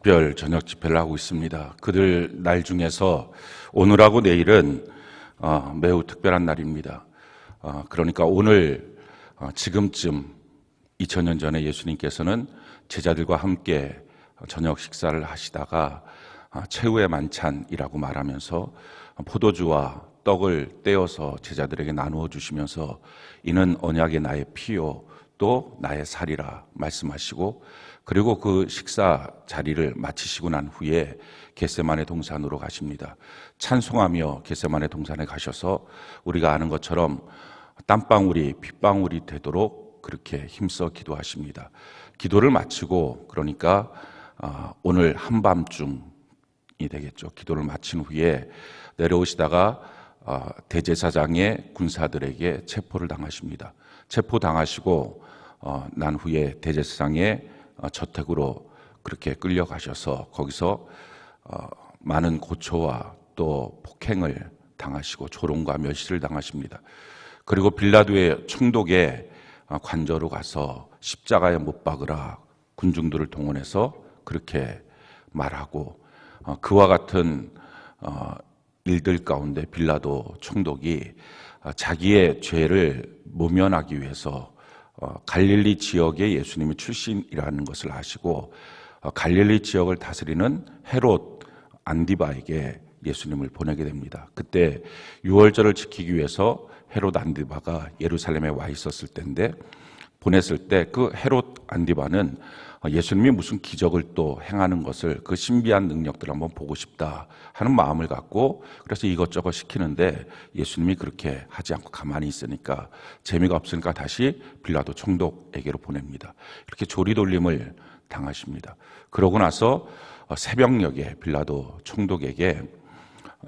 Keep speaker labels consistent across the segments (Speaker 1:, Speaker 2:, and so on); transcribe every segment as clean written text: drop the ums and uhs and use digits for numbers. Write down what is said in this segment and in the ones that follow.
Speaker 1: 특별 저녁 집회를 하고 있습니다. 그들 날 중에서 오늘하고 내일은 매우 특별한 날입니다. 그러니까 오늘 지금쯤 2000년 전에 예수님께서는 제자들과 함께 저녁 식사를 하시다가 최후의 만찬이라고 말하면서 포도주와 떡을 떼어서 제자들에게 나누어 주시면서 이는 언약의 나의 피요 또 나의 살이라 말씀하시고, 그리고 그 식사 자리를 마치시고 난 후에 겟세마네 동산으로 가십니다. 찬송하며 겟세마네 동산에 가셔서 우리가 아는 것처럼 땀방울이 핏방울이 되도록 그렇게 힘써 기도하십니다. 기도를 마치고, 그러니까 오늘 한밤중이 되겠죠. 기도를 마친 후에 내려오시다가 대제사장의 군사들에게 체포를 당하십니다. 체포당하시고 난 후에 대제사장의 저택으로 그렇게 끌려가셔서 거기서 많은 고초와 또 폭행을 당하시고 조롱과 멸시를 당하십니다. 그리고 빌라도의 총독의 관저로 가서 십자가에 못 박으라 군중들을 동원해서 그렇게 말하고, 그와 같은 일들 가운데 빌라도 총독이 자기의 죄를 모면하기 위해서 갈릴리 지역의 예수님이 출신이라는 것을 아시고 갈릴리 지역을 다스리는 헤롯 안디바에게 예수님을 보내게 됩니다. 그때 유월절을 지키기 위해서 헤롯 안디바가 예루살렘에 와 있었을 때인데, 보냈을 때 그 헤롯 안디바는 예수님이 무슨 기적을 또 행하는 것을, 그 신비한 능력들을 한번 보고 싶다 하는 마음을 갖고 그래서 이것저것 시키는데 예수님이 그렇게 하지 않고 가만히 있으니까 재미가 없으니까 다시 빌라도 총독에게로 보냅니다. 이렇게 조리돌림을 당하십니다. 그러고 나서 새벽녘에 빌라도 총독에게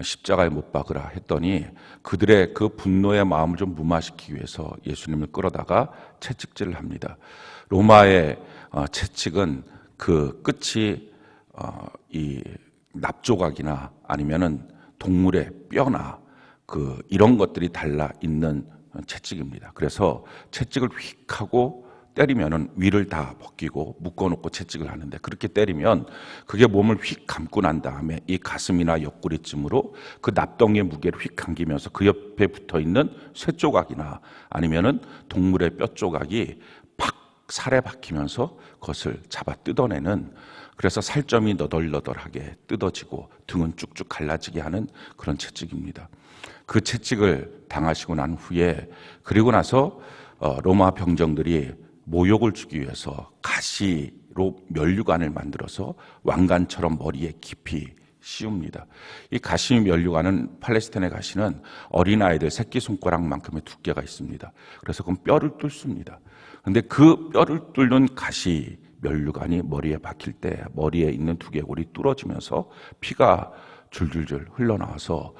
Speaker 1: 십자가에 못 박으라 했더니 그들의 그 분노의 마음을 좀 무마시키기 위해서 예수님을 끌어다가 채찍질을 합니다. 로마의 채찍은 그 끝이 이 납조각이나 아니면은 동물의 뼈나 이런 것들이 달라 있는 채찍입니다. 그래서 채찍을 휙 하고 때리면은 위를 다 벗기고 묶어놓고 채찍을 하는데, 그렇게 때리면 그게 몸을 휙 감고 난 다음에 이 가슴이나 옆구리쯤으로 그 납덩이의 무게를 휙 감기면서 그 옆에 붙어 있는 쇠 조각이나 아니면은 동물의 뼈 조각이 팍 살에 박히면서 그것을 잡아 뜯어내는, 그래서 살점이 너덜너덜하게 뜯어지고 등은 쭉쭉 갈라지게 하는 그런 채찍입니다. 그 채찍을 당하시고 난 후에, 그리고 나서 로마 병정들이 모욕을 주기 위해서 가시로 면류관을 만들어서 왕관처럼 머리에 깊이 씌웁니다. 이 가시 면류관은, 팔레스타인의 가시는 어린아이들 새끼손가락만큼의 두께가 있습니다. 그래서 그건 뼈를 뚫습니다. 그런데 그 뼈를 뚫는 가시 면류관이 머리에 박힐 때 머리에 있는 두개골이 뚫어지면서 피가 줄줄줄 흘러나와서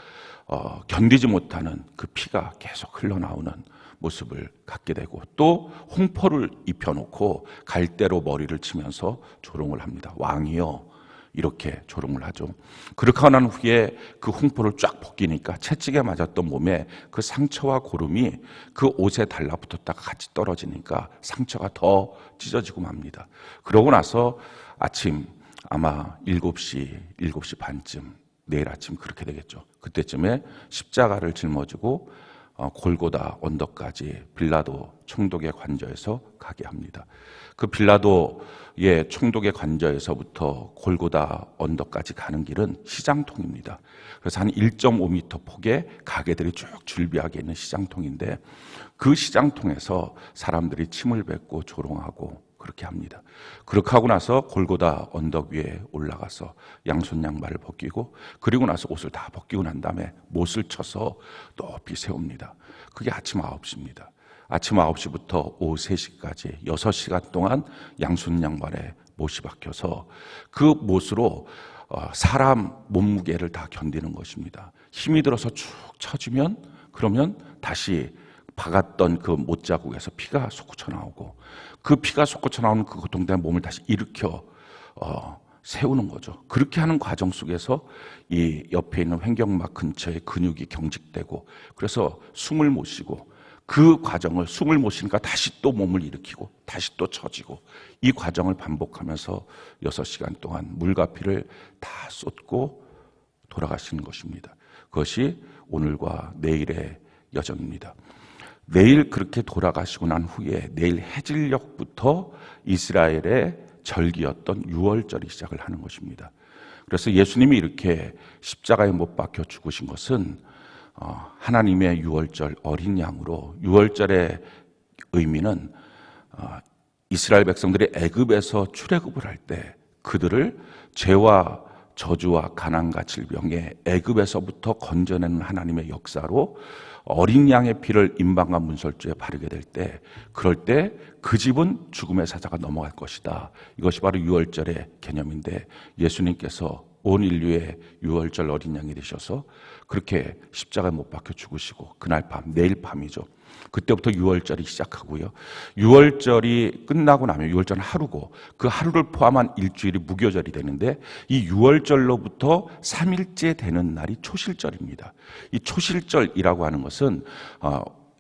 Speaker 1: 견디지 못하는 그 피가 계속 흘러나오는 모습을 갖게 되고, 또 홍포를 입혀놓고 갈대로 머리를 치면서 조롱을 합니다. 왕이요, 이렇게 조롱을 하죠. 그렇게 하고 난 후에 그 홍포를 쫙 벗기니까 채찍에 맞았던 몸에 그 상처와 고름이 그 옷에 달라붙었다가 같이 떨어지니까 상처가 더 찢어지고 맙니다. 그러고 나서 아침 아마 7시 반쯤, 내일 아침 그렇게 되겠죠. 그때쯤에 십자가를 짊어지고 골고다 언덕까지 빌라도 총독의 관저에서 가게 합니다. 그 빌라도의 총독의 관저에서부터 골고다 언덕까지 가는 길은 시장통입니다. 그래서 한 1.5m 폭의 가게들이 쭉 줄비하게 있는 시장통인데, 그 시장통에서 사람들이 침을 뱉고 조롱하고 그렇게 합니다. 그렇게 하고 나서 골고다 언덕 위에 올라가서 양손 양발을 벗기고, 그리고 나서 옷을 다 벗기고 난 다음에 못을 쳐서 높이 세웁니다. 그게 아침 9시입니다. 아침 9시부터 오후 3시까지 6시간 동안 양손 양발에 못이 박혀서 그 못으로 사람 몸무게를 다 견디는 것입니다. 힘이 들어서 쭉 쳐주면, 그러면 다시 박았던 그 못자국에서 피가 솟구쳐 나오고, 그 피가 솟구쳐 나오는 그 고통 때문에 몸을 다시 일으켜 세우는 거죠. 그렇게 하는 과정 속에서 이 옆에 있는 횡격막 근처에 근육이 경직되고, 그래서 숨을 못 쉬고, 그 과정을 숨을 못 쉬니까 다시 또 몸을 일으키고 다시 또 처지고 이 과정을 반복하면서 6시간 동안 물과 피를 다 쏟고 돌아가시는 것입니다. 그것이 오늘과 내일의 여정입니다. 내일 그렇게 돌아가시고 난 후에 내일 해질녘부터 이스라엘의 절기였던 유월절이 시작을 하는 것입니다. 그래서 예수님이 이렇게 십자가에 못 박혀 죽으신 것은 하나님의 유월절 어린 양으로, 유월절의 의미는 이스라엘 백성들이 애굽에서 출애굽을 할 때 그들을 죄와 저주와 가난과 질병에 애굽에서부터 건져내는 하나님의 역사로 어린 양의 피를 임방과 문설주에 바르게 될 때, 그럴 때 그 집은 죽음의 사자가 넘어갈 것이다. 이것이 바로 유월절의 개념인데, 예수님께서 온 인류의 유월절 어린 양이 되셔서 그렇게 십자가에 못 박혀 죽으시고 그날 밤, 내일 밤이죠. 그때부터 유월절이 시작하고요. 유월절이 끝나고 나면, 유월절은 하루고 그 하루를 포함한 일주일이 무교절이 되는데, 이 유월절로부터 3일째 되는 날이 초실절입니다. 이 초실절이라고 하는 것은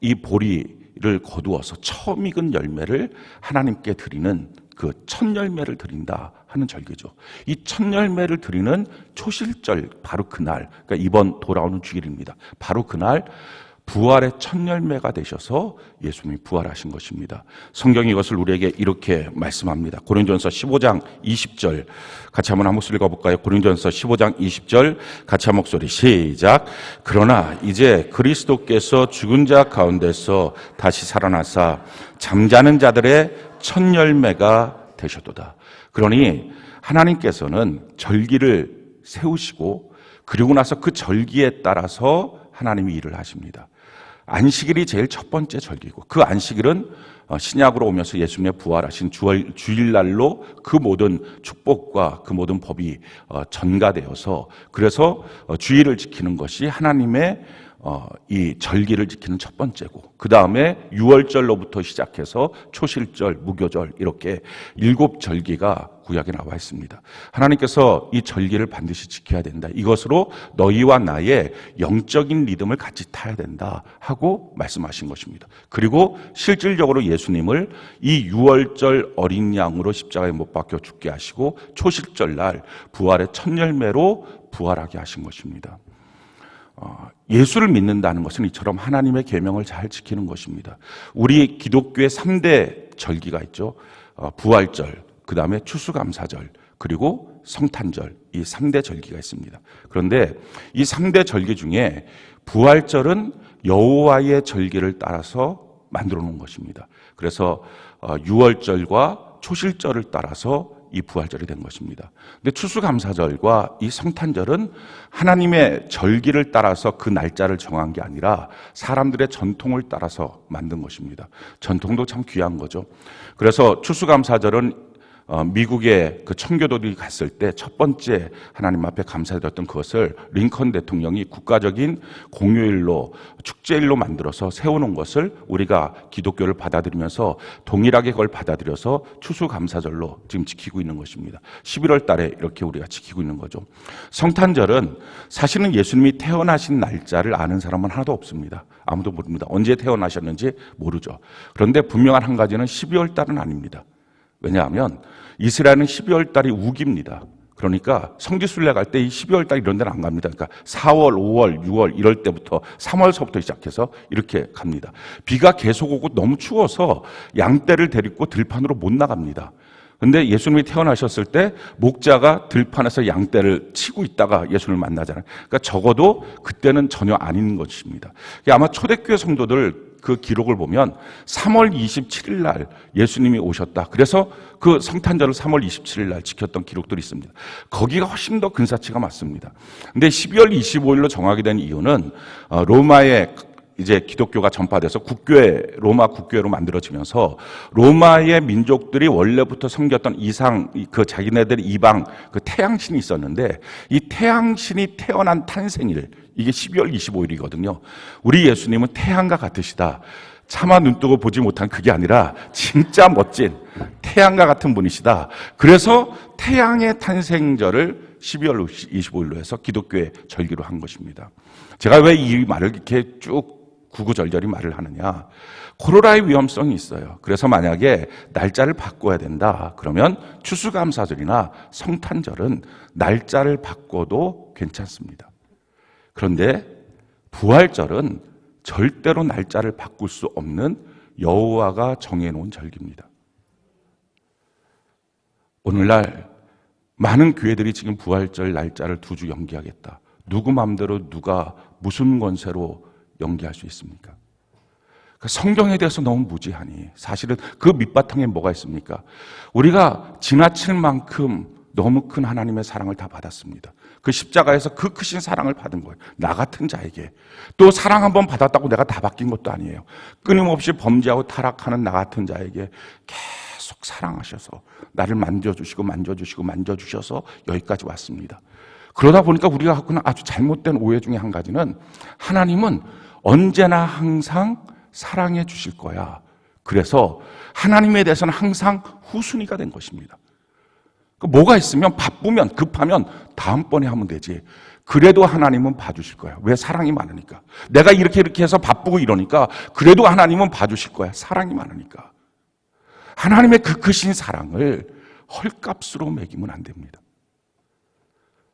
Speaker 1: 이 보리를 거두어서 처음 익은 열매를 하나님께 드리는 그 첫 열매를 드린다 하는 절기죠. 이 첫 열매를 드리는 초실절, 바로 그날, 그러니까 이번 돌아오는 주일입니다. 바로 그날 부활의 첫 열매가 되셔서 예수님이 부활하신 것입니다. 성경이 이것을 우리에게 이렇게 말씀합니다. 고린도전서 15장 20절 같이 한번 한 목소리 읽어볼까요? 고린도전서 15장 20절 같이 한 목소리 시작. 그러나 이제 그리스도께서 죽은 자 가운데서 다시 살아나사 잠자는 자들의 첫 열매가 되셨도다. 그러니 하나님께서는 절기를 세우시고 그리고 나서 그 절기에 따라서 하나님이 일을 하십니다. 안식일이 제일 첫 번째 절기고, 그 안식일은 신약으로 오면서 예수님의 부활하신 주일날로 그 모든 축복과 그 모든 법이 전가되어서, 그래서 주일을 지키는 것이 하나님의 이 절기를 지키는 첫 번째고, 그 다음에 유월절로부터 시작해서 초실절, 무교절, 이렇게 7절기가 구약에 나와 있습니다. 하나님께서 이 절기를 반드시 지켜야 된다, 이것으로 너희와 나의 영적인 리듬을 같이 타야 된다 하고 말씀하신 것입니다. 그리고 실질적으로 예수님을 이 유월절 어린 양으로 십자가에 못 박혀 죽게 하시고 초실절날 부활의 첫 열매로 부활하게 하신 것입니다. 예수를 믿는다는 것은 이처럼 하나님의 계명을 잘 지키는 것입니다. 우리 기독교의 3대 절기가 있죠. 부활절, 그 다음에 추수감사절, 그리고 성탄절, 이 3대 절기가 있습니다. 그런데 이 3대 절기 중에 부활절은 여호와의 절기를 따라서 만들어 놓은 것입니다. 그래서 유월절과 초실절을 따라서 이 부활절이 된 것입니다. 근데 추수감사절과 이 성탄절은 하나님의 절기를 따라서 그 날짜를 정한 게 아니라 사람들의 전통을 따라서 만든 것입니다. 전통도 참 귀한 거죠. 그래서 추수감사절은 미국의 그 청교도들이 갔을 때 첫 번째 하나님 앞에 감사드렸던 그것을 링컨 대통령이 국가적인 공휴일로, 축제일로 만들어서 세워놓은 것을 우리가 기독교를 받아들이면서 동일하게 그걸 받아들여서 추수감사절로 지금 지키고 있는 것입니다. 11월 달에 이렇게 우리가 지키고 있는 거죠. 성탄절은 사실은 예수님이 태어나신 날짜를 아는 사람은 하나도 없습니다. 아무도 모릅니다. 언제 태어나셨는지 모르죠. 그런데 분명한 한 가지는 12월 달은 아닙니다. 왜냐하면 이스라엘은 12월 달이 우기입니다. 그러니까 성지순례 갈 때 이 12월 달 이런 데는 안 갑니다. 그러니까 4월, 5월, 6월 이럴 때부터 3월서부터 시작해서 이렇게 갑니다. 비가 계속 오고 너무 추워서 양떼를 데리고 들판으로 못 나갑니다. 근데 예수님이 태어나셨을 때 목자가 들판에서 양떼를 치고 있다가 예수님을 만나잖아요. 그러니까 적어도 그때는 전혀 아닌 것입니다. 아마 초대교회 성도들 그 기록을 보면 3월 27일 날 예수님이 오셨다. 그래서 그 성탄절을 3월 27일 날 지켰던 기록들이 있습니다. 거기가 훨씬 더 근사치가 맞습니다. 근데 12월 25일로 정하게 된 이유는 로마의 이제 기독교가 전파돼서 국교회, 로마 국교회로 만들어지면서 로마의 민족들이 원래부터 섬겼던 이상, 그 자기네들 이방 그 태양신이 있었는데, 이 태양신이 태어난 탄생일, 이게 12월 25일이거든요. 우리 예수님은 태양과 같으시다. 차마 눈뜨고 보지 못한 그게 아니라 진짜 멋진 태양과 같은 분이시다. 그래서 태양의 탄생절을 12월 25일로 해서 기독교의 절기로 한 것입니다. 제가 왜 이 말을 이렇게 쭉 구구절절히 말을 하느냐? 코로나의 위험성이 있어요. 그래서 만약에 날짜를 바꿔야 된다. 그러면 추수감사절이나 성탄절은 날짜를 바꿔도 괜찮습니다. 그런데 부활절은 절대로 날짜를 바꿀 수 없는 여호와가 정해놓은 절기입니다. 오늘날 많은 교회들이 지금 부활절 날짜를 2주 연기하겠다. 누구 마음대로 누가 무슨 권세로 연기할 수 있습니까? 성경에 대해서 너무 무지하니 사실은 그 밑바탕에 뭐가 있습니까? 우리가 지나칠 만큼 너무 큰 하나님의 사랑을 다 받았습니다. 그 십자가에서 그 크신 사랑을 받은 거예요. 나 같은 자에게. 또 사랑 한번 받았다고 내가 다 바뀐 것도 아니에요. 끊임없이 범죄하고 타락하는 나 같은 자에게 계속 사랑하셔서 나를 만져주셔서 여기까지 왔습니다. 그러다 보니까 우리가 갖고 있는 아주 잘못된 오해 중에 한 가지는 하나님은 언제나 항상 사랑해 주실 거야. 그래서 하나님에 대해서는 항상 후순위가 된 것입니다. 뭐가 있으면 바쁘면 급하면 다음번에 하면 되지. 그래도 하나님은 봐주실 거야. 왜? 사랑이 많으니까. 내가 이렇게 해서 바쁘고 이러니까 그래도 하나님은 봐주실 거야. 사랑이 많으니까. 하나님의 그 크신 사랑을 헐값으로 매기면 안 됩니다.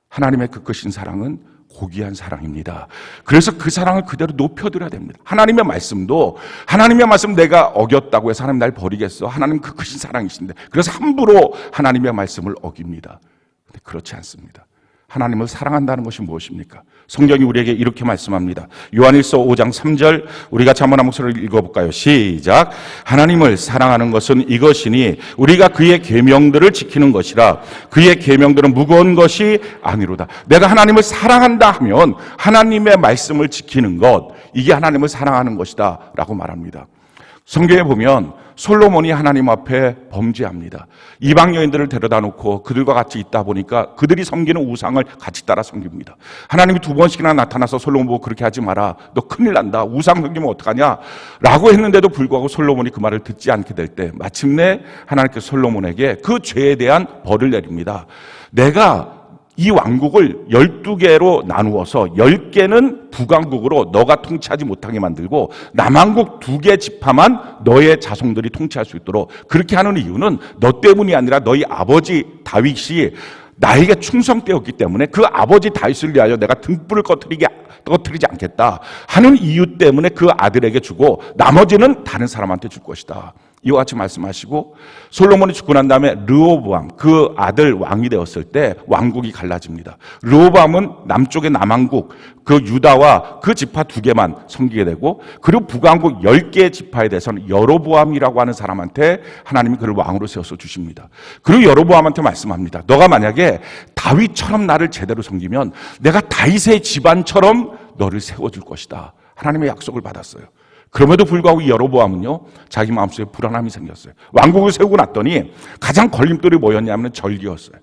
Speaker 1: 하나님의 그 크신 사랑은 고귀한 사랑입니다. 그래서 그 사랑을 그대로 높여드려야 됩니다. 하나님의 말씀 내가 어겼다고 해서 하나님 날 버리겠어? 하나님 그 크신 사랑이신데 그래서 함부로 하나님의 말씀을 어깁니다. 근데 그렇지 않습니다. 하나님을 사랑한다는 것이 무엇입니까? 성경이 우리에게 이렇게 말씀합니다. 요한일서 5장 3절 우리 같이 한번 목소리를 읽어볼까요? 시작. 하나님을 사랑하는 것은 이것이니 우리가 그의 계명들을 지키는 것이라. 그의 계명들은 무거운 것이 아니로다. 내가 하나님을 사랑한다 하면 하나님의 말씀을 지키는 것, 이게 하나님을 사랑하는 것이다 라고 말합니다. 성경에 보면 솔로몬이 하나님 앞에 범죄합니다. 이방 여인들을 데려다 놓고 그들과 같이 있다 보니까 그들이 섬기는 우상을 같이 따라 섬깁니다. 하나님이 2번씩이나 나타나서 솔로몬 보고 그렇게 하지 마라. 너 큰일 난다. 우상 섬기면 어떡하냐? 라고 했는데도 불구하고 솔로몬이 그 말을 듣지 않게 될 때 마침내 하나님께서 솔로몬에게 그 죄에 대한 벌을 내립니다. 내가 이 왕국을 12개로 나누어서 10개는 북왕국으로 너가 통치하지 못하게 만들고 남왕국 2개 지파만 너의 자손들이 통치할 수 있도록 그렇게 하는 이유는 너 때문이 아니라 너희 아버지 다윗이 나에게 충성되었기 때문에 그 아버지 다윗을 위하여 내가 등불을 꺼트리지 않겠다 하는 이유 때문에 그 아들에게 주고 나머지는 다른 사람한테 줄 것이다. 이와 같이 말씀하시고 솔로몬이 죽고 난 다음에 르호보암 그 아들 왕이 되었을 때 왕국이 갈라집니다. 르호보암은 남쪽의 남왕국 그 유다와 그 지파 2개만 섬기게 되고 그리고 북왕국 10개의 지파에 대해서는 여로보암이라고 하는 사람한테 하나님이 그를 왕으로 세워서 주십니다. 그리고 여로보암한테 말씀합니다. 너가 만약에 다윗처럼 나를 제대로 섬기면 내가 다윗의 집안처럼 너를 세워줄 것이다. 하나님의 약속을 받았어요. 그럼에도 불구하고 여로보암은요 자기 마음속에 불안함이 생겼어요. 왕국을 세우고 났더니 가장 걸림돌이 뭐였냐면 절기였어요.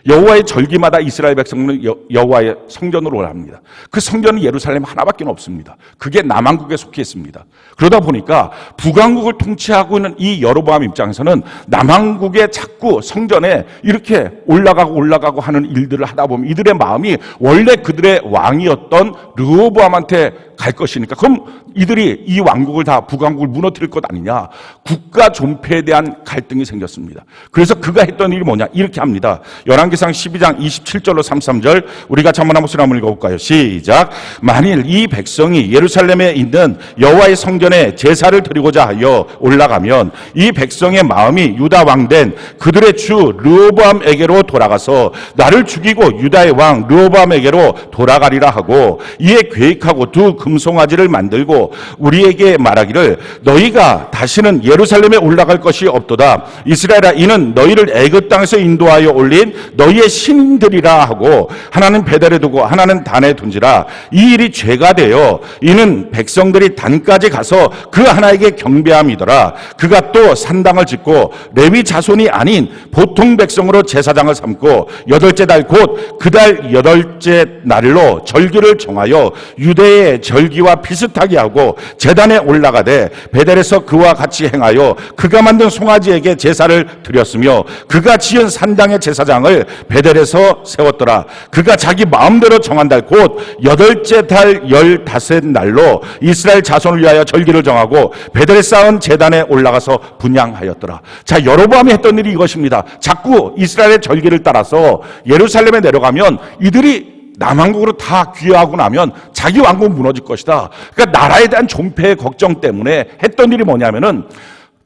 Speaker 1: 여호와의 절기마다 이스라엘 백성은 여호와의 성전으로 올라갑니다. 그 성전은 예루살렘 하나밖에 없습니다. 그게 남왕국에 속해 있습니다. 그러다 보니까 북왕국을 통치하고 있는 이 여로보암 입장에서는 남왕국에 자꾸 성전에 이렇게 올라가고 하는 일들을 하다 보면 이들의 마음이 원래 그들의 왕이었던 르호보암한테 갈 것이니까 그럼 이들이 이 왕국을 다 북왕국을 무너뜨릴 것 아니냐. 국가 존폐에 대한 갈등이 생겼습니다. 그래서 그가 했던 일이 뭐냐 이렇게 합니다. 열왕기상 12장 27절로 33절 우리 같이 한번 한번 읽어볼까요? 시작. 만일 이 백성이 예루살렘에 있는 여호와의 성전에 제사를 드리고자 하여 올라가면 이 백성의 마음이 유다 왕된 그들의 주 르호보암에게로 돌아가서 나를 죽이고 유다의 왕 르호보암에게로 돌아가리라 하고 이에 계획하고 두 금송아지를 만들고 우리에게 말하기를 너희가 다시는 예루살렘에 올라갈 것이 없도다. 이스라엘아 이는 너희를 애굽 땅에서 인도하여 올린 너희의 신들이라 하고 하나는 베델에 두고 하나는 단에 둔지라. 이 일이 죄가 되어 이는 백성들이 단까지 가서 그 하나에게 경배함이더라. 그가 또 산당을 짓고 레위 자손이 아닌 보통 백성으로 제사장을 삼고 8째 달 곧 그 달 8째 날로 절기를 정하여 유대의 절기와 비슷하게 하고 제단에 올라가되 베델에서 그와 같이 행하여 그가 만든 송아지에게 제사를 드렸으며 그가 지은 산당의 제사장을 베델에서 세웠더라. 그가 자기 마음대로 정한 달 곧 8째 달 15날로 이스라엘 자손을 위하여 절기를 정하고 베델에 쌓은 제단에 올라가서 분향하였더라. 자, 여로보암이 했던 일이 이것입니다. 자꾸 이스라엘의 절기를 따라서 예루살렘에 내려가면 이들이 남왕국으로 다 귀화하고 나면 자기 왕국은 무너질 것이다. 그러니까 나라에 대한 존폐의 걱정 때문에 했던 일이 뭐냐면은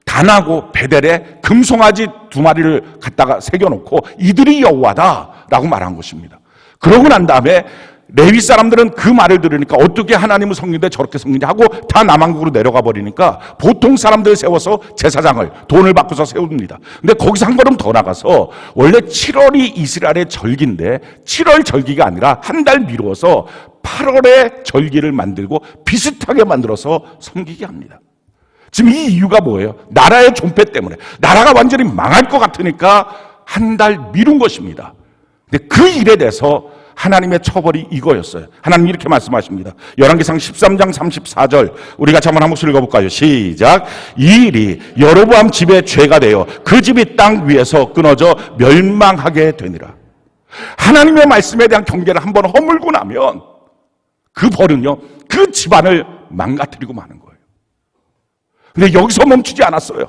Speaker 1: 단하고 베델에 금송아지 2마리를 갖다가 새겨놓고 이들이 여호와다라고 말한 것입니다. 그러고 난 다음에 레위 사람들은 그 말을 들으니까 어떻게 하나님을 섬기는데 저렇게 섬기냐 하고 다 남왕국으로 내려가 버리니까 보통 사람들을 세워서 제사장을 돈을 받고서 세웁니다. 근데 거기서 한 걸음 더 나가서 원래 7월이 이스라엘의 절기인데 7월 절기가 아니라 한 달 미루어서 8월에 절기를 만들고 비슷하게 만들어서 섬기게 합니다. 지금 이 이유가 뭐예요? 나라의 존폐 때문에. 나라가 완전히 망할 것 같으니까 한 달 미룬 것입니다. 근데 그 일에 대해서 하나님의 처벌이 이거였어요. 하나님이 이렇게 말씀하십니다. 열왕기상 13장 34절 우리 같이 한번 한 목소리 읽어볼까요? 시작. 이 일이 여로보암 집의 죄가 되어 그 집이 땅 위에서 끊어져 멸망하게 되니라. 하나님의 말씀에 대한 경계를 한번 허물고 나면 그 벌은요, 그 집안을 망가뜨리고 마는 거예요. 근데 여기서 멈추지 않았어요.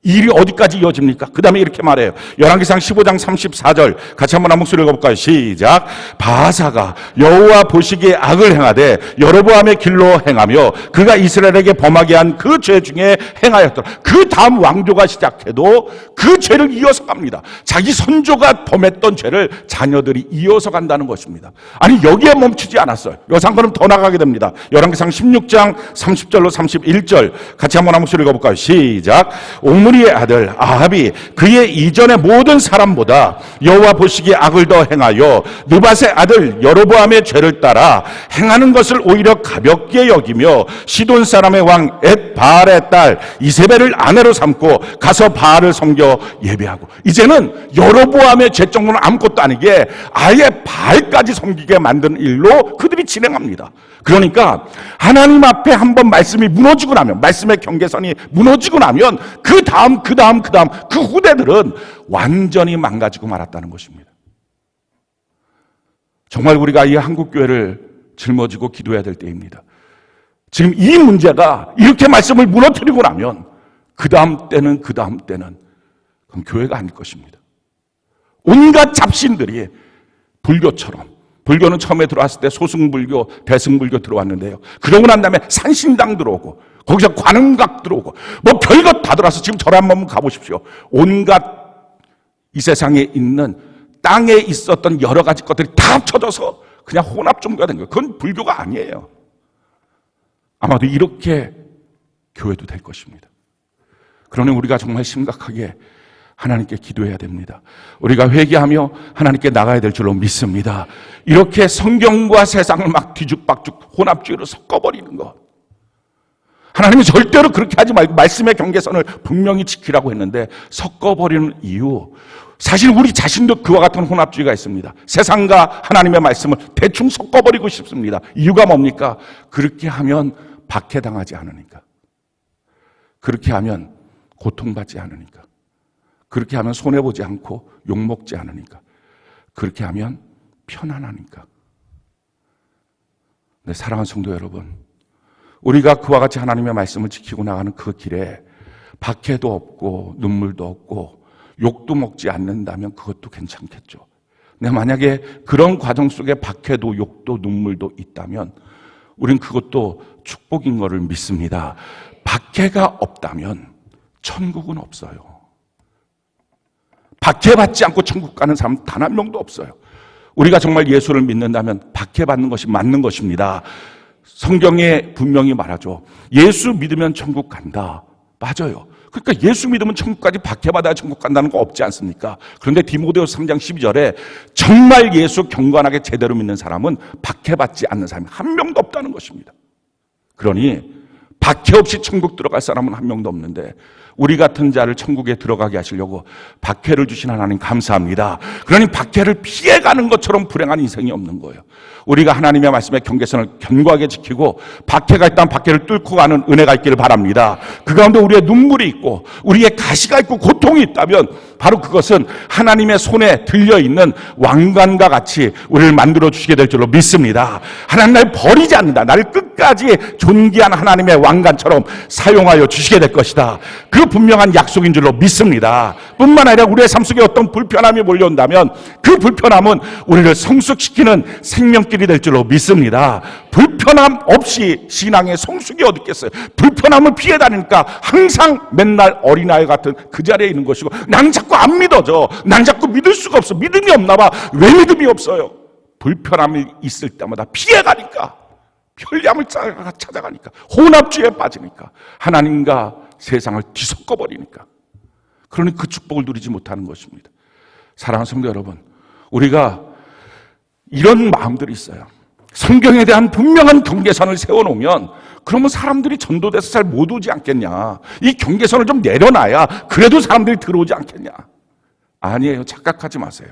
Speaker 1: 이 일이 어디까지 이어집니까? 그 다음에 이렇게 말해요. 열왕기상 15장 34절 같이 한번 한 목소리 읽어볼까요? 시작. 바하사가 여호와 보시기에 악을 행하되 여로보암의 길로 행하며 그가 이스라엘에게 범하게 한 그 죄 중에 행하였더라. 그 다음 왕조가 시작해도 그 죄를 이어서 갑니다. 자기 선조가 범했던 죄를 자녀들이 이어서 간다는 것입니다. 아니 여기에 멈추지 않았어요. 여기서 한 걸음 더 나가게 됩니다. 열왕기상 16장 30절로 31절 같이 한번 한 목소리 읽어볼까요? 시작. 옴리의 아들 아합이 그의 이전의 모든 사람보다 여호와 보시기에 악을 더 행하여 느밧의 아들 여로보암의 죄를 따라 행하는 것을 오히려 가볍게 여기며 시돈 사람의 왕 엣바알의 딸 이세벨을 아내로 삼고 가서 바알을 섬겨 예배하고, 이제는 여로보암의 죄 정도는 아무것도 아니게 아예 바알까지 섬기게 만든 일로 그들이 진행합니다. 그러니까 하나님 앞에 한번 말씀이 무너지고 나면, 말씀의 경계선이 무너지고 나면 그 다음 그 후대들은 완전히 망가지고 말았다는 것입니다. 정말 우리가 이 한국교회를 짊어지고 기도해야 될 때입니다. 지금 이 문제가 이렇게 말씀을 무너뜨리고 나면 그 다음 때는 그럼 교회가 아닐 것입니다. 온갖 잡신들이 불교처럼, 불교는 처음에 들어왔을 때 소승불교, 대승불교 들어왔는데요. 그러고 난 다음에 산신당 들어오고 거기서 관음각 들어오고 뭐 별것 다 들어와서 지금 절에 한번 가보십시오. 온갖 이 세상에 있는 땅에 있었던 여러 가지 것들이 다 합쳐져서 그냥 혼합 종교가 된 거예요. 그건 불교가 아니에요. 아마도 이렇게 교회도 될 것입니다. 그러니 우리가 정말 심각하게 하나님께 기도해야 됩니다. 우리가 회개하며 하나님께 나가야 될 줄로 믿습니다. 이렇게 성경과 세상을 막 뒤죽박죽 혼합주의로 섞어버리는 것, 하나님이 절대로 그렇게 하지 말고 말씀의 경계선을 분명히 지키라고 했는데 섞어버리는 이유, 사실 우리 자신도 그와 같은 혼합주의가 있습니다. 세상과 하나님의 말씀을 대충 섞어버리고 싶습니다. 이유가 뭡니까? 그렇게 하면 박해당하지 않으니까, 그렇게 하면 고통받지 않으니까, 그렇게 하면 손해보지 않고 욕먹지 않으니까, 그렇게 하면 편안하니까. 네, 사랑하는 성도 여러분, 우리가 그와 같이 하나님의 말씀을 지키고 나가는 그 길에 박해도 없고 눈물도 없고 욕도 먹지 않는다면 그것도 괜찮겠죠. 근데 만약에 그런 과정 속에 박해도 욕도 눈물도 있다면 우린 그것도 축복인 것을 믿습니다. 박해가 없다면 천국은 없어요. 박해받지 않고 천국 가는 사람 단 한 명도 없어요. 우리가 정말 예수를 믿는다면 박해받는 것이 맞는 것입니다. 성경에 분명히 말하죠. 예수 믿으면 천국 간다. 맞아요. 그러니까 예수 믿으면 천국까지 박해받아야 천국 간다는 거 없지 않습니까? 그런데 디모데후서 3장 12절에 정말 예수 경건하게 제대로 믿는 사람은 박해받지 않는 사람이 한 명도 없다는 것입니다. 그러니 박해 없이 천국 들어갈 사람은 한 명도 없는데 우리 같은 자를 천국에 들어가게 하시려고 박해를 주신 하나님 감사합니다. 그러니 박해를 피해가는 것처럼 불행한 인생이 없는 거예요. 우리가 하나님의 말씀의 경계선을 견고하게 지키고 박해가 있다면 박해를 뚫고 가는 은혜가 있기를 바랍니다. 그 가운데 우리의 눈물이 있고 우리의 가시가 있고 고통이 있다면 바로 그것은 하나님의 손에 들려있는 왕관과 같이 우리를 만들어 주시게 될 줄로 믿습니다. 하나님 날 버리지 않는다. 나를 끝까지 존귀한 하나님의 왕관처럼 사용하여 주시게 될 것이다. 그 분명한 약속인 줄로 믿습니다. 뿐만 아니라 우리의 삶 속에 어떤 불편함이 몰려온다면 그 불편함은 우리를 성숙시키는 생명길이 될 줄로 믿습니다. 불편함 없이 신앙의 성숙이 어디 있겠어요. 불편함을 피해 다니니까 항상 맨날 어린아이 같은 그 자리에 있는 것이고, 난 자꾸 안 믿어져. 난 자꾸 믿을 수가 없어. 믿음이 없나 봐. 왜 믿음이 없어요? 불편함이 있을 때마다 피해 가니까, 편리함을 찾아가니까, 혼합주의에 빠지니까, 하나님과 세상을 뒤섞어 버리니까, 그러니 그 축복을 누리지 못하는 것입니다. 사랑하는 성도 여러분, 우리가 이런 마음들이 있어요. 성경에 대한 분명한 경계선을 세워놓으면 그러면 사람들이 전도돼서 잘 못 오지 않겠냐. 이 경계선을 좀 내려놔야 그래도 사람들이 들어오지 않겠냐. 아니에요. 착각하지 마세요.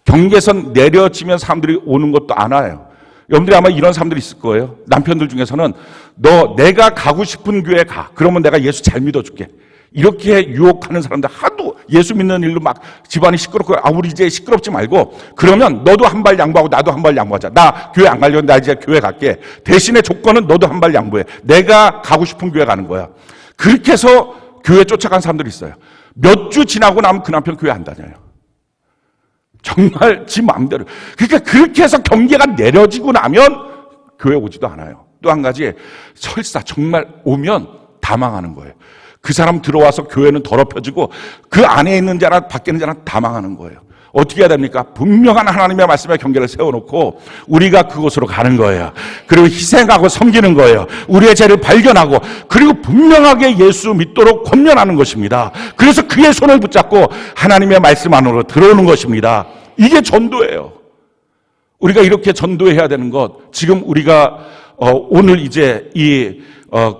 Speaker 1: 경계선 내려지면 사람들이 오는 것도 안 와요. 여러분들이 아마 이런 사람들이 있을 거예요. 남편들 중에서는 내가 가고 싶은 교회 가. 그러면 내가 예수 잘 믿어줄게. 이렇게 유혹하는 사람들 하도 예수 믿는 일로 막 집안이 시끄럽고, 우리 이제 시끄럽지 말고, 그러면 너도 한 발 양보하고 나도 한 발 양보하자. 나 교회 안 가려고, 나 이제 교회 갈게. 대신에 조건은 너도 한 발 양보해. 내가 가고 싶은 교회 가는 거야. 그렇게 해서 교회 쫓아간 사람들이 있어요. 몇 주 지나고 나면 그 남편 교회 안 다녀요. 정말 지 마음대로. 그러니까 그렇게 해서 경계가 내려지고 나면 교회 오지도 않아요. 또 한 가지, 설사 정말 오면 다 망하는 거예요. 그 사람 들어와서 교회는 더럽혀지고 그 안에 있는 자나 밖에 있는 자나 다 망하는 거예요. 어떻게 해야 됩니까? 분명한 하나님의 말씀의 경계를 세워놓고 우리가 그곳으로 가는 거예요. 그리고 희생하고 섬기는 거예요. 우리의 죄를 발견하고, 그리고 분명하게 예수 믿도록 권면하는 것입니다. 그래서 그의 손을 붙잡고 하나님의 말씀 안으로 들어오는 것입니다. 이게 전도예요. 우리가 이렇게 전도해야 되는 것, 지금 우리가 오늘 이제 이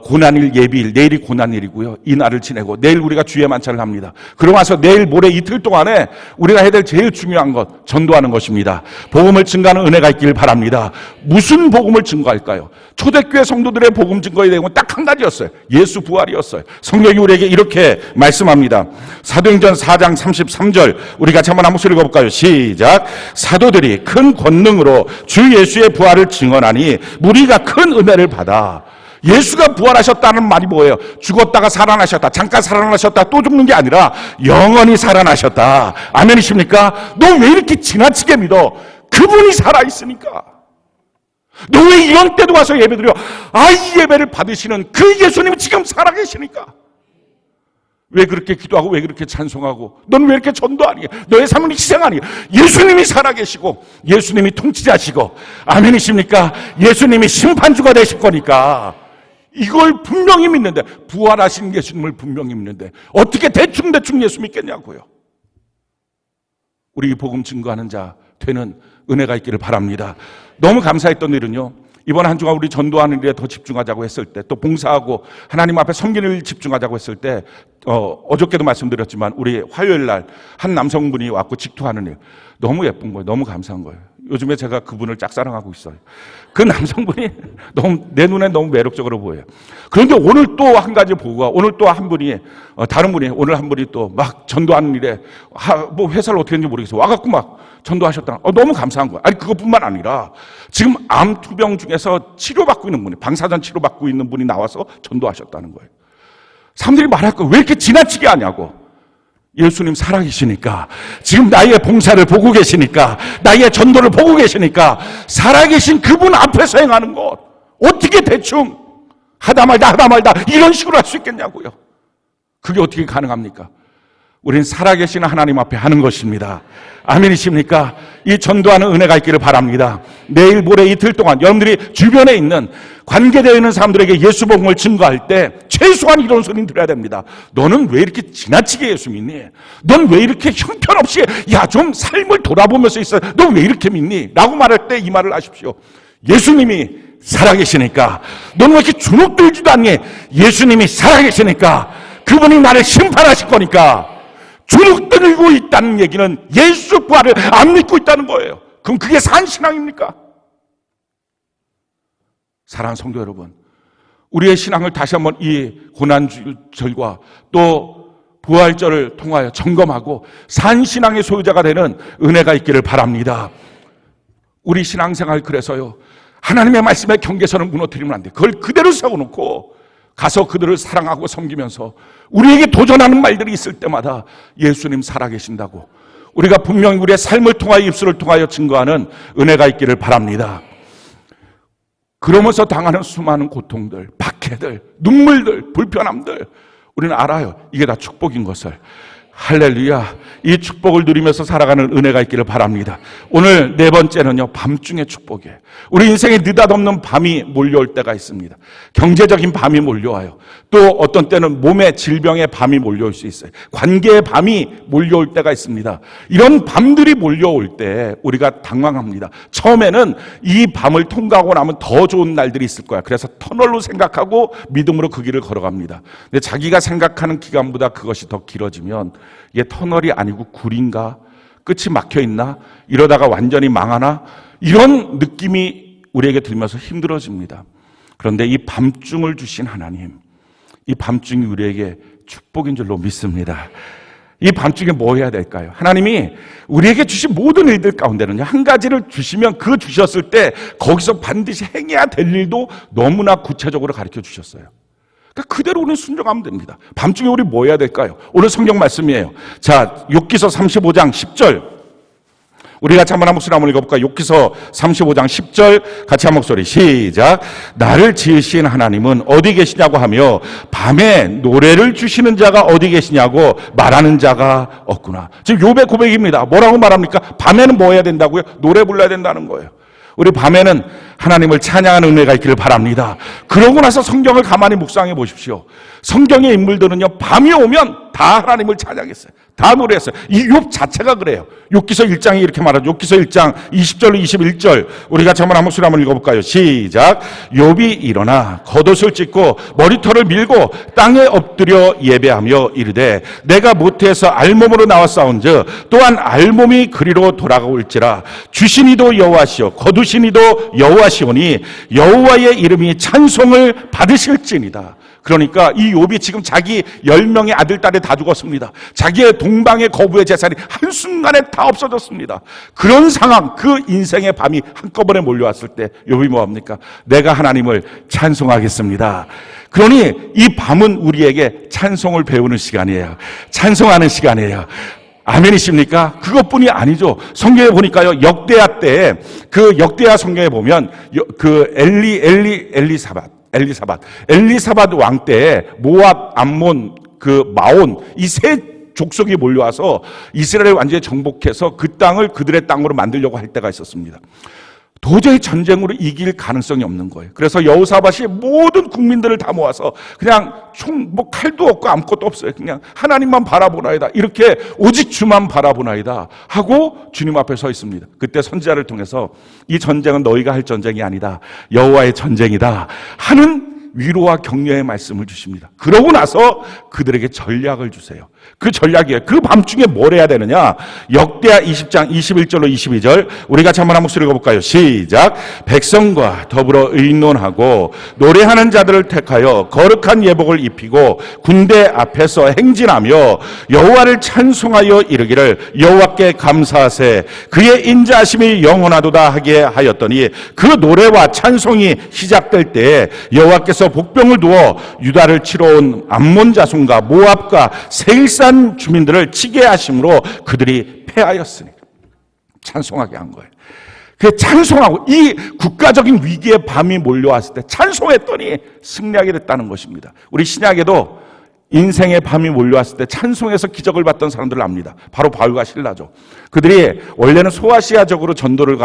Speaker 1: 고난일 예비일, 내일이 고난일이고요. 이 날을 지내고 내일 우리가 주의 만찬을 합니다. 그러고 나서 내일 모레 이틀 동안에 우리가 해야 될 제일 중요한 것, 전도하는 것입니다. 복음을 증거하는 은혜가 있길 바랍니다. 무슨 복음을 증거할까요? 초대교회 성도들의 복음 증거의 내용은 딱 한 가지였어요. 예수 부활이었어요. 성경이 우리에게 이렇게 말씀합니다. 사도행전 4장 33절 우리 같이 한번 한 목소리 읽어볼까요? 시작. 사도들이 큰 권능으로 주 예수의 부활을 증언하니 무리가 큰 은혜를 받아. 예수가 부활하셨다는 말이 뭐예요? 죽었다가 살아나셨다, 잠깐 살아나셨다, 또 죽는 게 아니라 영원히 살아나셨다. 아멘이십니까? 너 왜 이렇게 지나치게 믿어? 그분이 살아있으니까. 너 왜 이런 때도 와서 예배드려? 이 예배를 받으시는 그 예수님이 지금 살아계시니까. 왜 그렇게 기도하고 왜 그렇게 찬송하고, 넌 왜 이렇게 전도하니? 너의 삶은 희생하니? 예수님이 살아계시고 예수님이 통치자시고, 아멘이십니까? 예수님이 심판주가 되실 거니까 이걸 분명히 믿는데, 부활하신 예수님을 분명히 믿는데 어떻게 대충 예수 믿겠냐고요. 우리 복음 증거하는 자 되는 은혜가 있기를 바랍니다. 너무 감사했던 일은요, 이번 한 주간 우리 전도하는 일에 더 집중하자고 했을 때, 또 봉사하고 하나님 앞에 섬기는 일 집중하자고 했을 때, 어저께도 말씀드렸지만 우리 화요일 날 한 남성분이 왔고 직투하는 일, 너무 예쁜 거예요. 너무 감사한 거예요. 요즘에 제가 그분을 짝사랑하고 있어요. 그 남성분이 내 눈에 너무 매력적으로 보여요. 그런데 오늘 또 한 가지 보고가, 오늘 또 한 분이, 다른 분이, 오늘 한 분이 또 막 전도하는 일에, 뭐 회사를 어떻게 했는지 모르겠어요. 와갖고 막 전도하셨다. 너무 감사한 거예요. 아니, 그것뿐만 아니라 지금 암 투병 중에서 치료받고 있는 분이, 방사선 치료받고 있는 분이 나와서 전도하셨다는 거예요. 사람들이 말할 거예요. 왜 이렇게 지나치게 하냐고. 예수님 살아계시니까, 지금 나의 봉사를 보고 계시니까, 나의 전도를 보고 계시니까, 살아계신 그분 앞에서 행하는 것, 어떻게 대충 하다 말다 이런 식으로 할 수 있겠냐고요. 그게 어떻게 가능합니까? 우리는 살아계신 하나님 앞에 하는 것입니다. 아멘이십니까? 이 전도하는 은혜가 있기를 바랍니다. 내일 모레 이틀 동안 여러분들이 주변에 있는, 관계되어 있는 사람들에게 예수 복음을 증거할 때 최소한 이런 소리는 들어야 됩니다. 너는 왜 이렇게 지나치게 예수 믿니? 넌 왜 이렇게 형편없이, 좀 삶을 돌아보면서 있어? 너 왜 이렇게 믿니? 라고 말할 때 이 말을 하십시오. 예수님이 살아계시니까. 너는 왜 이렇게 주눅 들지도 않니? 예수님이 살아계시니까. 그분이 나를 심판하실 거니까 주눅들고 있다는 얘기는 예수 부활을 안 믿고 있다는 거예요. 그럼 그게 산신앙입니까? 사랑하는 성도 여러분, 우리의 신앙을 다시 한번 이 고난절과 또 부활절을 통하여 점검하고 산신앙의 소유자가 되는 은혜가 있기를 바랍니다. 우리 신앙생활 그래서요, 하나님의 말씀에 경계선을 무너뜨리면 안 돼. 그걸 그대로 세워놓고 가서 그들을 사랑하고 섬기면서 우리에게 도전하는 말들이 있을 때마다 예수님 살아계신다고 우리가 분명히 우리의 삶을 통하여 입술을 통하여 증거하는 은혜가 있기를 바랍니다. 그러면서 당하는 수많은 고통들, 박해들, 눈물들, 불편함들, 우리는 알아요. 이게 다 축복인 것을. 할렐루야. 이 축복을 누리면서 살아가는 은혜가 있기를 바랍니다. 오늘 네 번째는요, 밤중의 축복이에요. 우리 인생에 느닷없는 밤이 몰려올 때가 있습니다. 경제적인 밤이 몰려와요. 또 어떤 때는 몸의 질병의 밤이 몰려올 수 있어요. 관계의 밤이 몰려올 때가 있습니다. 이런 밤들이 몰려올 때 우리가 당황합니다. 처음에는 이 밤을 통과하고 나면 더 좋은 날들이 있을 거야. 그래서 터널로 생각하고 믿음으로 그 길을 걸어갑니다. 근데 자기가 생각하는 기간보다 그것이 더 길어지면 이게 터널이 아니고 굴인가? 끝이 막혀 있나? 이러다가 완전히 망하나? 이런 느낌이 우리에게 들면서 힘들어집니다. 그런데 이 밤중을 주신 하나님, 이 밤중이 우리에게 축복인 줄로 믿습니다. 이 밤중에 뭐 해야 될까요? 하나님이 우리에게 주신 모든 일들 가운데는 한 가지를 주시면 그 주셨을 때 거기서 반드시 행해야 될 일도 너무나 구체적으로 가르쳐 주셨어요. 그대로 우리는 순종하면 됩니다. 밤중에 우리 뭐 해야 될까요? 오늘 성경 말씀이에요. 자, 욥기서 35장 10절. 우리 같이 한번 한 목소리 한번 읽어볼까요? 욥기서 35장 10절 같이 한 목소리 시작. 나를 지으신 하나님은 어디 계시냐고 하며 밤에 노래를 주시는 자가 어디 계시냐고 말하는 자가 없구나. 지금 욥의 고백입니다. 뭐라고 말합니까? 밤에는 뭐 해야 된다고요? 노래 불러야 된다는 거예요. 우리 밤에는 하나님을 찬양하는 은혜가 있기를 바랍니다. 그러고 나서 성경을 가만히 묵상해 보십시오. 성경의 인물들은요, 밤이 오면 다 하나님을 찬양했어요. 다 노래했어요. 이 욥 자체가 그래요. 욥기서 1장이 이렇게 말하죠. 욥기서 1장 20절로 21절 우리 같이 한번 한 목소리 한번 읽어볼까요? 시작. 욥이 일어나 겉옷을 찢고 머리털을 밀고 땅에 엎드려 예배하며 이르되 내가 모태에서 알몸으로 나왔사온즉 또한 알몸이 그리로 돌아올지라. 주시니도 여호와시오 거두시니도 여호와시오니 여호와의 이름이 찬송을 받으실지니다. 그러니까 이 욥이 지금 자기 10명의 아들, 딸이 다 죽었습니다. 자기의 동방의 거부의 재산이 한순간에 다 없어졌습니다. 그런 상황, 그 인생의 밤이 한꺼번에 몰려왔을 때 욥이 뭐합니까? 내가 하나님을 찬송하겠습니다. 그러니 이 밤은 우리에게 찬송을 배우는 시간이에요. 찬송하는 시간이에요. 아멘이십니까? 그것뿐이 아니죠. 성경에 보니까요, 역대하 때, 그 역대하 성경에 보면, 그 엘리사밧 왕 때에 모압, 암몬, 그 마온, 이 세 족속이 몰려와서 이스라엘을 완전히 정복해서 그 땅을 그들의 땅으로 만들려고 할 때가 있었습니다. 도저히 전쟁으로 이길 가능성이 없는 거예요. 그래서 여호사밧이 모든 국민들을 다 모아서 그냥 칼도 없고 아무것도 없어요. 그냥 하나님만 바라보나이다. 이렇게 오직 주만 바라보나이다 하고 주님 앞에 서 있습니다. 그때 선지자를 통해서 이 전쟁은 너희가 할 전쟁이 아니다. 여호와의 전쟁이다 하는 위로와 격려의 말씀을 주십니다. 그러고 나서 그들에게 전략을 주세요. 그 전략이에요. 그 밤중에 뭘 해야 되느냐? 역대하 20장 21절로 22절 우리 같이 한번 한 목소리 읽어볼까요? 시작. 백성과 더불어 의논하고 노래하는 자들을 택하여 거룩한 예복을 입히고 군대 앞에서 행진하며 여호와를 찬송하여 이르기를 여호와께 감사하세 그의 인자하심이 영원하도다 하게 하였더니 그 노래와 찬송이 시작될 때에 여호와께서 복병을 두어 유다를 치러 온 암몬 자손과 모압과 세일산 주민들을 치게 하심으로 그들이 패하였으니 찬송하게 한 거예요. 그 찬송하고 이 국가적인 위기의 밤이 몰려왔을 때 찬송했더니 승리하게 됐다는 것입니다. 우리 신약에도 인생의 밤이 몰려왔을 때 찬송해서 기적을 봤던 사람들을 압니다. 바로 바울과 실라죠. 그들이 원래는 소아시아적으로 전도를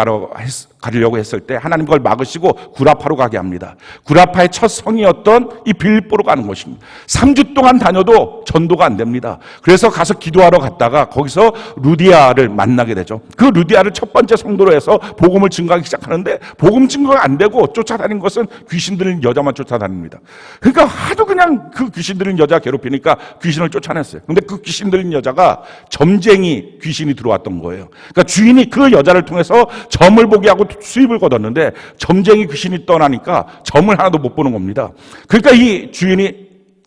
Speaker 1: 가려고 했을 때 하나님 그걸 막으시고 구라파로 가게 합니다. 구라파의 첫 성이었던 이 빌립보로 가는 것입니다. 3주 동안 다녀도 전도가 안 됩니다. 그래서 가서 기도하러 갔다가 거기서 루디아를 만나게 되죠. 그 루디아를 첫 번째 성도로 해서 복음을 증거하기 시작하는데 복음 증거가 안 되고 쫓아다닌 것은 귀신 들린 여자만 쫓아다닙니다. 그러니까 하도 그냥 그 귀신 들린 여자 괴롭히니까 귀신을 쫓아냈어요. 근데 그 귀신 들린 여자가 점쟁이 귀신이 들어왔던 거예요. 그러니까 주인이 그 여자를 통해서 점을 보게 하고 수입을 거뒀는데 점쟁이 귀신이 떠나니까 점을 하나도 못 보는 겁니다. 그러니까 이 주인이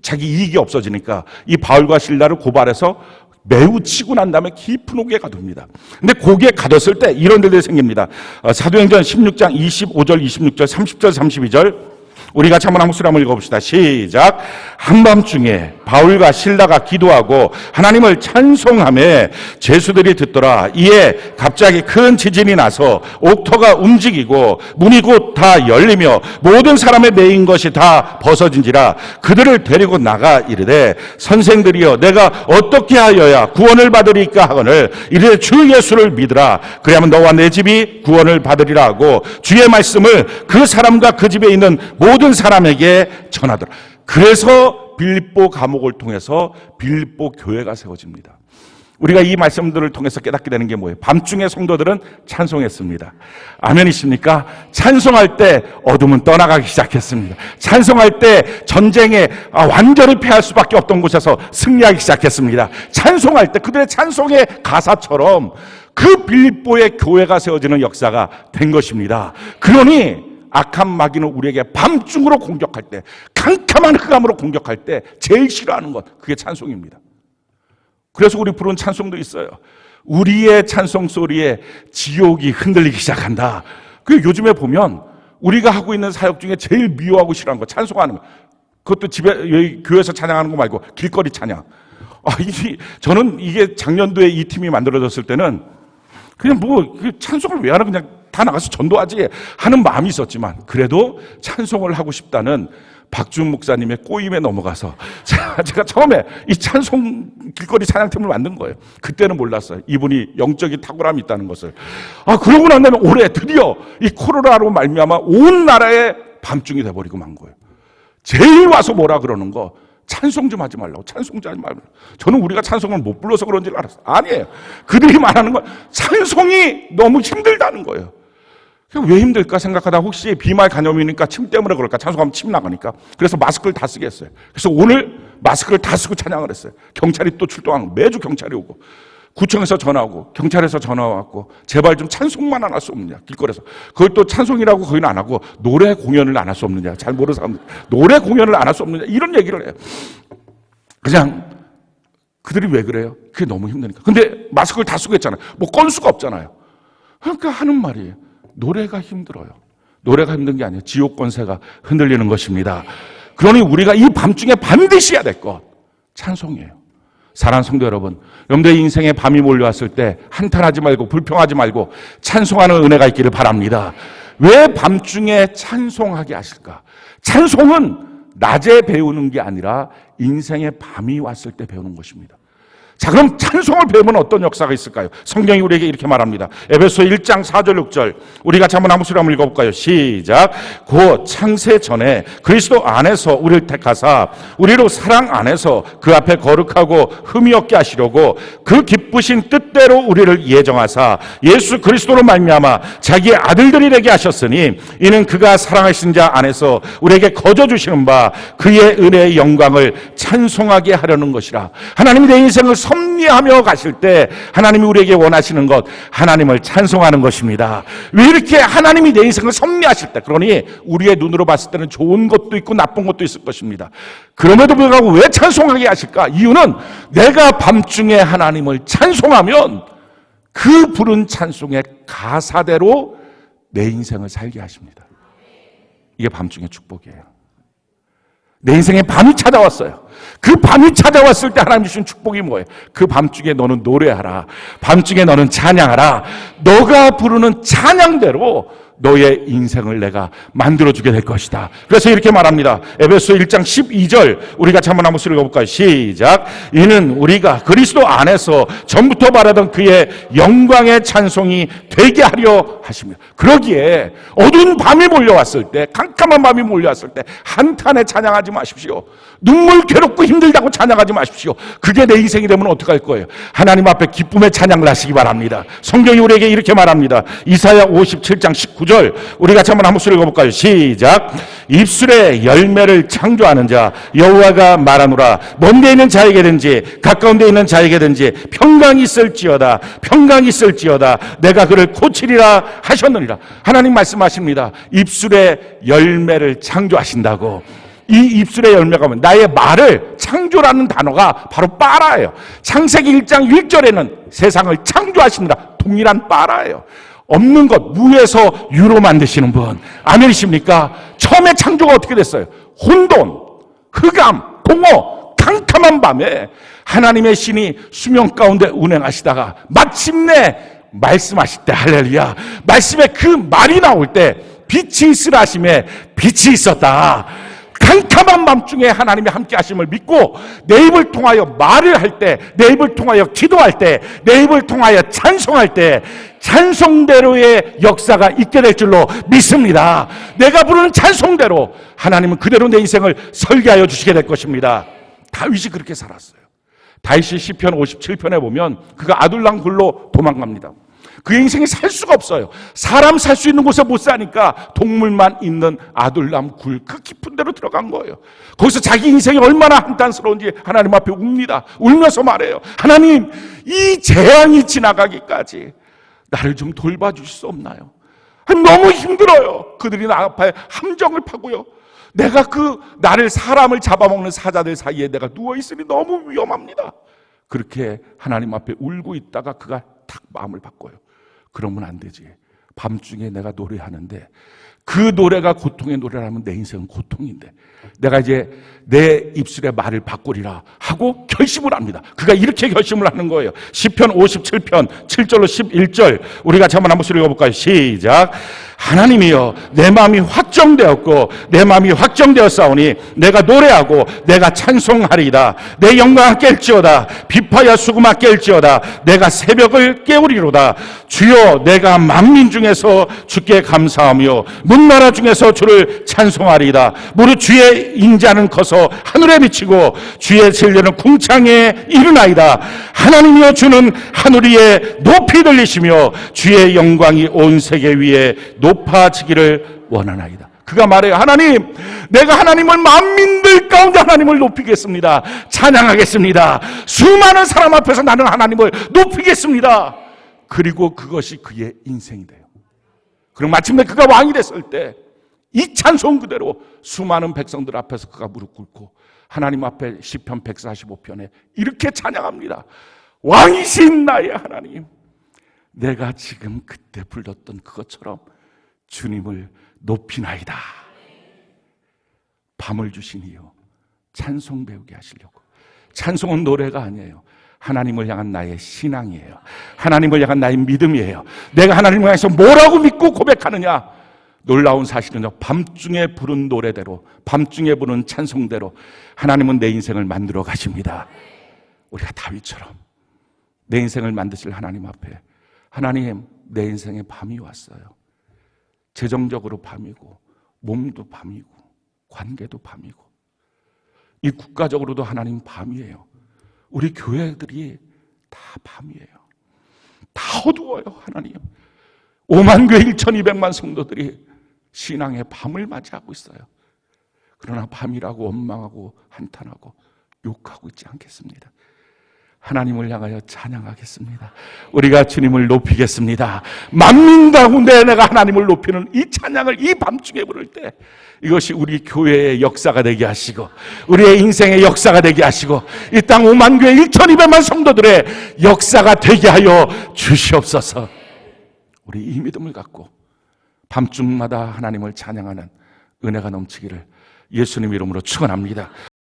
Speaker 1: 자기 이익이 없어지니까 이 바울과 실라를 고발해서 매우 치고 난 다음에 깊은 옥에 가둡니다. 근데 거기에 가뒀을 때 이런 일들이 생깁니다. 사도행전 16장 25절, 26절, 30절, 32절 우리 같이 한번 목소리 한번 읽어봅시다. 시작. 한밤중에 바울과 실라가 기도하고 하나님을 찬송하며 죄수들이 듣더라. 이에 갑자기 큰 지진이 나서 옥터가 움직이고 문이 곧 다 열리며 모든 사람의 매인 것이 다 벗어진지라. 그들을 데리고 나가 이르되 선생들이여 내가 어떻게 하여야 구원을 받으리까 하거늘 이르되 주 예수를 믿으라. 그리하면 너와 내 집이 구원을 받으리라 하고 주의 말씀을 그 사람과 그 집에 있는 모든 사람에게 전하더라. 그래서 빌립보 감옥을 통해서 빌립보 교회가 세워집니다. 우리가 이 말씀들을 통해서 깨닫게 되는 게 뭐예요? 밤중에 성도들은 찬송했습니다. 아멘이십니까? 찬송할 때 어둠은 떠나가기 시작했습니다. 찬송할 때 전쟁에 완전히 패할 수밖에 없던 곳에서 승리하기 시작했습니다. 찬송할 때 그들의 찬송의 가사처럼 그 빌립보의 교회가 세워지는 역사가 된 것입니다. 그러니 악한 마귀는 우리에게 밤중으로 공격할 때, 캄캄한 흑암으로 공격할 때 제일 싫어하는 것, 그게 찬송입니다. 그래서 우리 부른 찬송도 있어요. 우리의 찬송 소리에 지옥이 흔들리기 시작한다. 그 요즘에 보면 우리가 하고 있는 사역 중에 제일 미워하고 싫어하는 거 찬송하는 거. 그것도 집에 여기 교회에서 찬양하는 거 말고 길거리 찬양. 저는 이게 작년도에 이 팀이 만들어졌을 때는 그냥 찬송을 왜 하나 그냥 다 나가서 전도하지 하는 마음이 있었지만 그래도 찬송을 하고 싶다는 박준 목사님의 꼬임에 넘어가서 제가 처음에 이 찬송 길거리 찬양팀을 만든 거예요. 그때는 몰랐어요. 이분이 영적인 탁월함이 있다는 것을. 그러고 난 다음에 올해 드디어 이 코로나로 말미암아 온 나라에 밤중이 돼버리고 만 거예요. 제일 와서 뭐라 그러는 거, 찬송 좀 하지 말라고. 찬송 좀 하지 말라고. 저는 우리가 찬송을 못 불러서 그런 줄 알았어요. 아니에요. 그들이 말하는 건 찬송이 너무 힘들다는 거예요. 왜 힘들까 생각하다 혹시 비말 간염이니까 침 때문에 그럴까? 찬송하면 침 나가니까. 그래서 마스크를 다 쓰게 했어요. 그래서 오늘 마스크를 다 쓰고 찬양을 했어요. 경찰이 또 출동하고 매주 경찰이 오고 구청에서 전화 오고 경찰에서 전화 왔고 제발 좀 찬송만 안 할 수 없느냐 길거리에서. 그걸 또 찬송이라고 거기는 안 하고 노래 공연을 안 할 수 없느냐. 잘 모르는 사람들 노래 공연을 안 할 수 없느냐 이런 얘기를 해요. 그냥 그들이 왜 그래요? 그게 너무 힘드니까. 근데 마스크를 다 쓰고 했잖아요. 뭐 건 수가 없잖아요. 그러니까 하는 말이에요. 노래가 힘들어요. 노래가 힘든 게 아니에요. 지옥 권세가 흔들리는 것입니다. 그러니 우리가 이 밤중에 반드시 해야 될 것, 찬송이에요. 사랑하는 성도 여러분, 여러분들의 인생에 밤이 몰려왔을 때 한탄하지 말고 불평하지 말고 찬송하는 은혜가 있기를 바랍니다. 왜 밤중에 찬송하게 하실까? 찬송은 낮에 배우는 게 아니라 인생의 밤이 왔을 때 배우는 것입니다. 자, 그럼 찬송을 배우면 어떤 역사가 있을까요? 성경이 우리에게 이렇게 말합니다. 에베소 1장 4절 6절 우리 같이 한번 한목소리 한번 읽어볼까요? 시작. 곧 창세 전에 그리스도 안에서 우리를 택하사 우리로 사랑 안에서 그 앞에 거룩하고 흠이 없게 하시려고 그 기쁘신 뜻대로 우리를 예정하사 예수 그리스도로 말미암아 자기의 아들들이 되게 하셨으니 이는 그가 사랑하신 자 안에서 우리에게 거저 주시는 바 그의 은혜의 영광을 찬송하게 하려는 것이라. 하나님이 내 인생을 섭리하며 가실 때 하나님이 우리에게 원하시는 것, 하나님을 찬송하는 것입니다. 왜 이렇게 하나님이 내 인생을 섭리하실 때, 그러니 우리의 눈으로 봤을 때는 좋은 것도 있고 나쁜 것도 있을 것입니다. 그럼에도 불구하고 왜 찬송하게 하실까? 이유는 내가 밤중에 하나님을 찬송하면 그 부른 찬송의 가사대로 내 인생을 살게 하십니다. 이게 밤중의 축복이에요. 내 인생에 밤이 찾아왔어요. 그 밤이 찾아왔을 때 하나님 주신 축복이 뭐예요? 그 밤중에 너는 노래하라. 밤중에 너는 찬양하라. 너가 부르는 찬양대로 너의 인생을 내가 만들어주게 될 것이다. 그래서 이렇게 말합니다. 에베소 1장 12절 우리 같이 한번 읽어볼까요? 시작. 이는 우리가 그리스도 안에서 전부터 바라던 그의 영광의 찬송이 되게 하려 하십니다. 그러기에 어두운 밤이 몰려왔을 때, 캄캄한 밤이 몰려왔을 때 한탄에 찬양하지 마십시오. 눈물 괴롭고 힘들다고 찬양하지 마십시오. 그게 내 인생이 되면 어떡할 거예요? 하나님 앞에 기쁨의 찬양을 하시기 바랍니다. 성경이 우리에게 이렇게 말합니다. 이사야 57장 19절 우리 같이 한번 읽어볼까요? 시작. 입술에 열매를 창조하는 자 여호와가 말하노라. 먼데 있는 자에게든지 가까운 데 있는 자에게든지 평강이 있을지어다. 평강이 있을지어다. 내가 그를 고치리라 하셨느니라. 하나님 말씀하십니다. 입술에 열매를 창조하신다고. 이 입술의 열매가 뭐냐? 나의 말을, 창조라는 단어가 바로 빠라예요. 창세기 1장 1절에는 세상을 창조하시느라 동일한 빠라예요. 없는 것, 무에서 유로 만드시는 분. 아멘이십니까? 처음에 창조가 어떻게 됐어요? 혼돈, 흑암, 공허, 캄캄한 밤에 하나님의 신이 수면 가운데 운행하시다가 마침내 말씀하실 때, 할렐루야, 말씀에 그 말이 나올 때 빛이 있으라 하심에 빛이 있었다. 캄캄한 밤중에 하나님의 함께 하심을 믿고 내 입을 통하여 말을 할 때, 내 입을 통하여 기도할 때, 내 입을 통하여 찬송할 때 찬송대로의 역사가 있게 될 줄로 믿습니다. 내가 부르는 찬송대로 하나님은 그대로 내 인생을 설계하여 주시게 될 것입니다. 다윗이 그렇게 살았어요. 다윗이 시편 57편에 보면 그가 아둘람 굴로 도망갑니다. 그의 인생이 살 수가 없어요. 사람 살 수 있는 곳에 못 사니까 동물만 있는 아둘람 굴, 그 깊은 데로 들어간 거예요. 거기서 자기 인생이 얼마나 한탄스러운지 하나님 앞에 웁니다. 울면서 말해요. 하나님, 이 재앙이 지나가기까지 나를 좀 돌봐주실 수 없나요? 너무 힘들어요. 그들이 나 앞에 함정을 파고요. 내가 나를 사람을 잡아먹는 사자들 사이에 내가 누워있으니 너무 위험합니다. 그렇게 하나님 앞에 울고 있다가 그가 탁 마음을 바꿔요. 그러면 안 되지. 밤중에 내가 노래하는데 그 노래가 고통의 노래라면 내 인생은 고통인데 내가 이제 내 입술의 말을 바꾸리라 하고 결심을 합니다. 그가 이렇게 결심을 하는 거예요. 시편 57편 7절로 11절 우리 같이 한번 읽어볼까요? 시작. 하나님이여 내 마음이 확정되었고 내 마음이 확정되었사오니 내가 노래하고 내가 찬송하리이다. 내 영광 깰지어다. 비파야 수금아 깰지어다. 내가 새벽을 깨우리로다. 주여 내가 만민 중에서 주께 감사하며 문나라 중에서 주를 찬송하리이다. 무릇 주의 인자는 커서 하늘에 미치고 주의 진리는 궁창에 이르나이다. 하나님이여 주는 하늘 위에 높이 들리시며 주의 영광이 온 세계 위에 높아지기를 원하나이다. 그가 말해요. 하나님, 내가 하나님을 만민들 가운데 하나님을 높이겠습니다. 찬양하겠습니다. 수많은 사람 앞에서 나는 하나님을 높이겠습니다. 그리고 그것이 그의 인생이 돼요. 그리고 마침내 그가 왕이 됐을 때 이 찬송 그대로 수많은 백성들 앞에서 그가 무릎 꿇고 하나님 앞에 시편 145편에 이렇게 찬양합니다. 왕이신 나의 하나님, 내가 지금 그때 불렀던 그것처럼 주님을 높이나이다. 밤을 주신 이유 찬송 배우게 하시려고. 찬송은 노래가 아니에요. 하나님을 향한 나의 신앙이에요. 하나님을 향한 나의 믿음이에요. 내가 하나님을 향해서 뭐라고 믿고 고백하느냐. 놀라운 사실은요, 밤중에 부른 노래대로, 밤중에 부른 찬송대로 하나님은 내 인생을 만들어 가십니다. 우리가 다윗처럼 내 인생을 만드실 하나님 앞에, 하나님, 내 인생에 밤이 왔어요. 재정적으로 밤이고 몸도 밤이고 관계도 밤이고 이 국가적으로도 하나님 밤이에요. 우리 교회들이 다 밤이에요. 다 어두워요. 하나님, 5만 교회 1,200만 성도들이 신앙의 밤을 맞이하고 있어요. 그러나 밤이라고 원망하고 한탄하고 욕하고 있지 않겠습니다. 하나님을 향하여 찬양하겠습니다. 우리가 주님을 높이겠습니다. 만민 가운데 내가 하나님을 높이는 이 찬양을 이 밤중에 부를 때 이것이 우리 교회의 역사가 되게 하시고 우리의 인생의 역사가 되게 하시고 이 땅 5만 교회 1,200만 성도들의 역사가 되게 하여 주시옵소서. 우리 이 믿음을 갖고 밤중마다 하나님을 찬양하는 은혜가 넘치기를 예수님 이름으로 축원합니다.